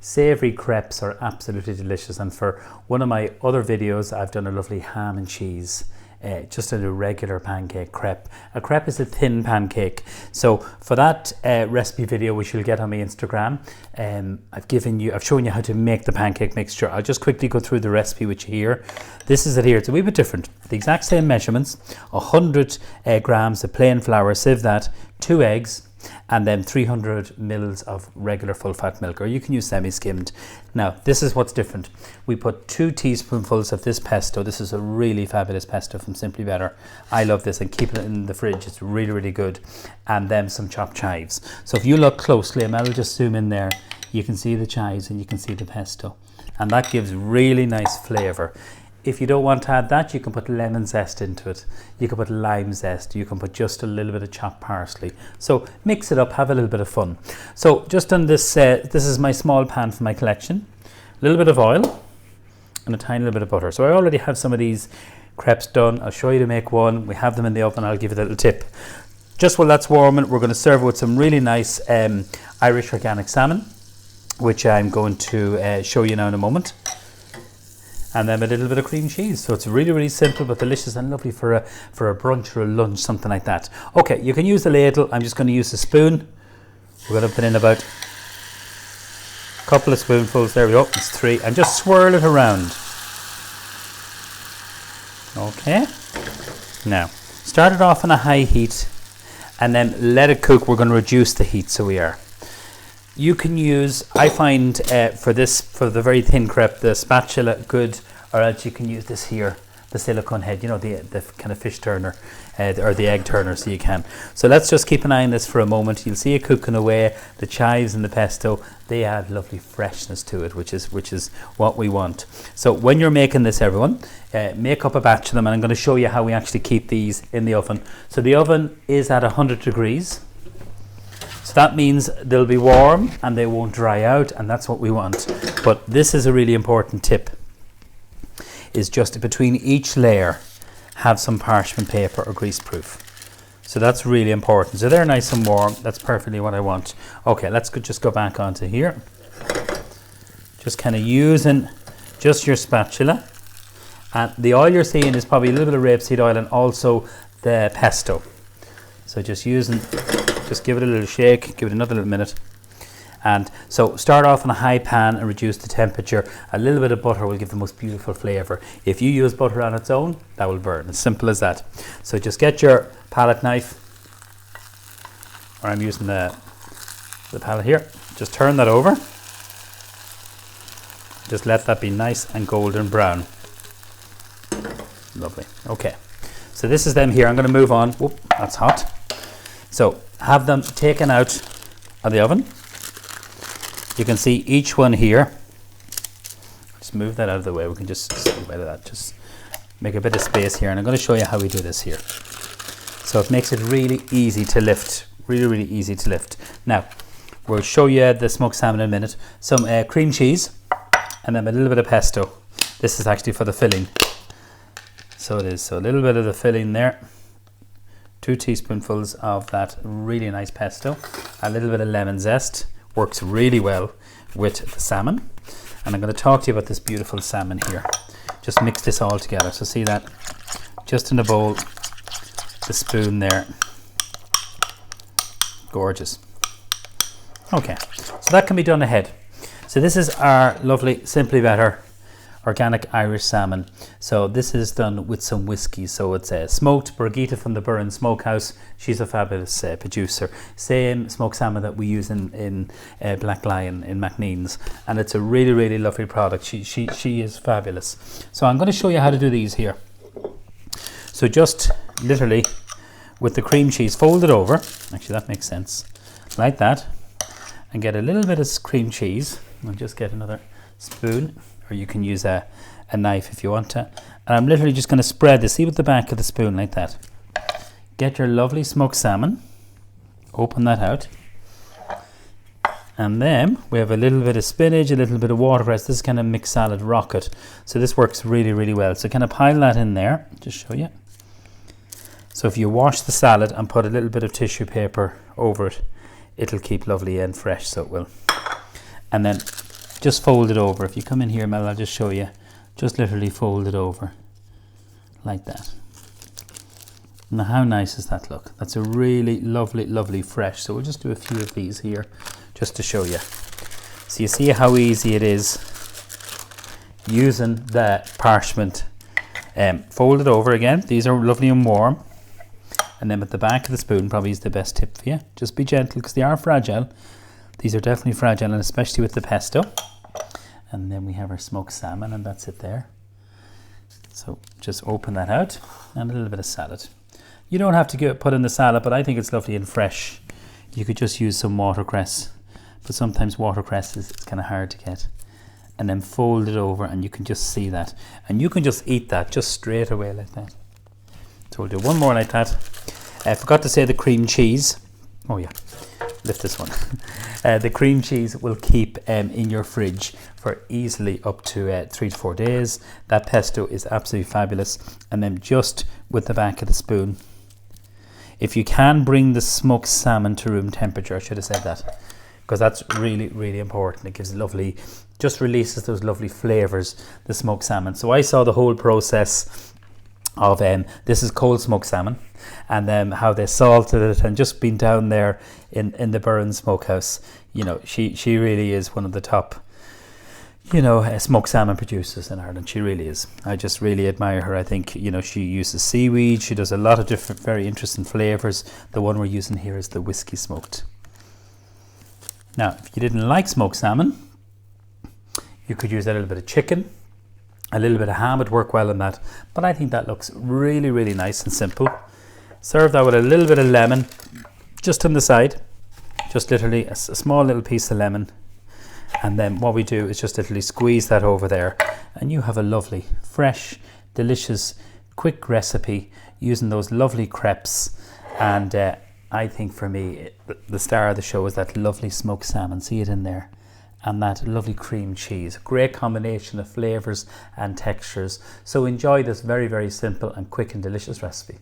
Savoury crepes are absolutely delicious, and for one of my other videos I've done a lovely ham and cheese, just a regular pancake crepe. A crepe is a thin pancake. So for that recipe video, which you'll get on my Instagram, I've shown you how to make the pancake mixture. I'll just quickly go through the recipe which you hear. This is it here. It's a wee bit different. The exact same measurements: 100 grams of plain flour, sieve that, 2 eggs, and then 300 mils of regular full fat milk, or you can use semi-skimmed. Now this is what's different. We put 2 teaspoonfuls of this pesto. This is a really fabulous pesto from Simply Better. I love this, and keep it in the fridge. It's really, really good. And then some chopped chives. So if you look closely, and I'll just zoom in there, you can see the chives and you can see the pesto, and that gives really nice flavour. If you don't want to add that, you can put lemon zest into it. You can put lime zest. You can put just a little bit of chopped parsley. So mix it up, have a little bit of fun. So just on this, this is my small pan for my collection. A little bit of oil and a tiny little bit of butter. So I already have some of these crepes done. I'll show you to make one. We have them in the oven. I'll give you a little tip. Just while that's warming, we're going to serve it with some really nice Irish organic salmon, which I'm going to show you now in a moment. And then a little bit of cream cheese. So it's really, really simple but delicious and lovely for a brunch or a lunch, something like that. Okay, you can use the ladle. I'm just going to use a spoon. We're going to put in about a couple of spoonfuls. There we go. It's 3, and just swirl it around. Okay. Now start it off on a high heat, and then let it cook. We're going to reduce the heat, so we are. You can use, I find for the very thin crepe, the spatula good, or else you can use this here, the silicone head, you know, the kind of fish turner or the egg turner, so you can. So let's just keep an eye on this for a moment. You'll see it cooking away. The chives and the pesto, they add lovely freshness to it, which is what we want. So when you're making this, everyone, make up a batch of them, and I'm going to show you how we actually keep these in the oven. So the oven is at 100 degrees. So that means they'll be warm and they won't dry out, and that's what we want. But this is a really important tip, is just between each layer have some parchment paper or greaseproof. So that's really important. So they're nice and warm. That's perfectly what I want. Okay, let's just go back onto here. Just kind of using just your spatula. And the oil you're seeing is probably a little bit of rapeseed oil and also the pesto. So just give it a little shake, give it another little minute. And so start off on a high pan and reduce the temperature. A little bit of butter will give the most beautiful flavour. If you use butter on its own, that will burn. As simple as that. So just get your palette knife, or I'm using the palette here. Just turn that over. Just let that be nice and golden brown. Lovely. Okay. So this is them here. I'm going to move on. Whoop, that's hot. So have them taken out of the oven. You can see each one here. Just move that out of the way. We can just move out of that. Just make a bit of space here, and I'm going to show you how we do this here. So it makes it really easy to lift. Really, really easy to lift. Now we'll show you the smoked salmon in a minute. Some cream cheese, and then a little bit of pesto. This is actually for the filling. So it is. So a little bit of the filling there. 2 teaspoonfuls of that really nice pesto. A little bit of lemon zest. Works really well with the salmon. And I'm going to talk to you about this beautiful salmon here. Just mix this all together. So see that? Just in a bowl. The spoon there. Gorgeous. Okay. So that can be done ahead. So this is our lovely Simply Better organic Irish salmon. So this is done with some whiskey. So it's smoked. Brigitte from the Burren Smokehouse, she's a fabulous producer. Same smoked salmon that we use in Black Lion in McNean's, and it's a really, really lovely product. She is fabulous. So I'm going to show you how to do these here. So just literally with the cream cheese, fold it over. Actually, that makes sense. Like that, and get a little bit of cream cheese. I'll just get another spoon, or you can use a knife if you want to. And I'm literally just going to spread this, see with the back of the spoon like that. Get your lovely smoked salmon, open that out, and then we have a little bit of spinach, a little bit of watercress. This is kind of mixed salad rocket, so this works really, really well. So kind of pile that in there, just show you. So if you wash the salad and put a little bit of tissue paper over it, it'll keep lovely and fresh, so it will. And then just fold it over. If you come in here, Mel, I'll just show you. Just literally fold it over like that. Now how nice does that look? That's a really lovely fresh. So we'll just do a few of these here just to show you. So you see how easy it is using the parchment. Fold it over again. These are lovely and warm. And then with the back of the spoon probably is the best tip for you. Just be gentle because they are fragile. These are definitely fragile, and especially with the pesto. And then we have our smoked salmon, and that's it there. So just open that out, and a little bit of salad. You don't have to put in the salad, but I think it's lovely and fresh. You could just use some watercress, but sometimes watercress is kind of hard to get. And then fold it over, and you can just see that. And you can just eat that just straight away like that. So we'll do one more like that. I forgot to say the cream cheese. Oh yeah, lift this one. The cream cheese will keep in your fridge for easily up to 3 to 4 days. That pesto is absolutely fabulous. And then just with the back of the spoon, if you can bring the smoked salmon to room temperature, I should have said that, because that's really important. It gives lovely, just releases those lovely flavors, the smoked salmon. So I saw the whole process of this is cold smoked salmon, and then how they salted it, and just been down there in the Burren Smokehouse. You know, she really is one of the top, you know, smoked salmon producers in Ireland. She really is. I just really admire her. I think, you know, she uses seaweed. She does a lot of different very interesting flavors. The one we're using here is the whiskey smoked. Now, if you didn't like smoked salmon, you could use a little bit of chicken. A little bit of ham would work well in that, but I think that looks really nice and simple. Serve that with a little bit of lemon just on the side, just literally a small little piece of lemon, and then what we do is just literally squeeze that over there, and you have a lovely, fresh, delicious, quick recipe using those lovely crepes. And I think for me, the star of the show is that lovely smoked salmon. See it in there? And that lovely cream cheese. Great combination of flavors and textures. So enjoy this very simple and quick and delicious recipe.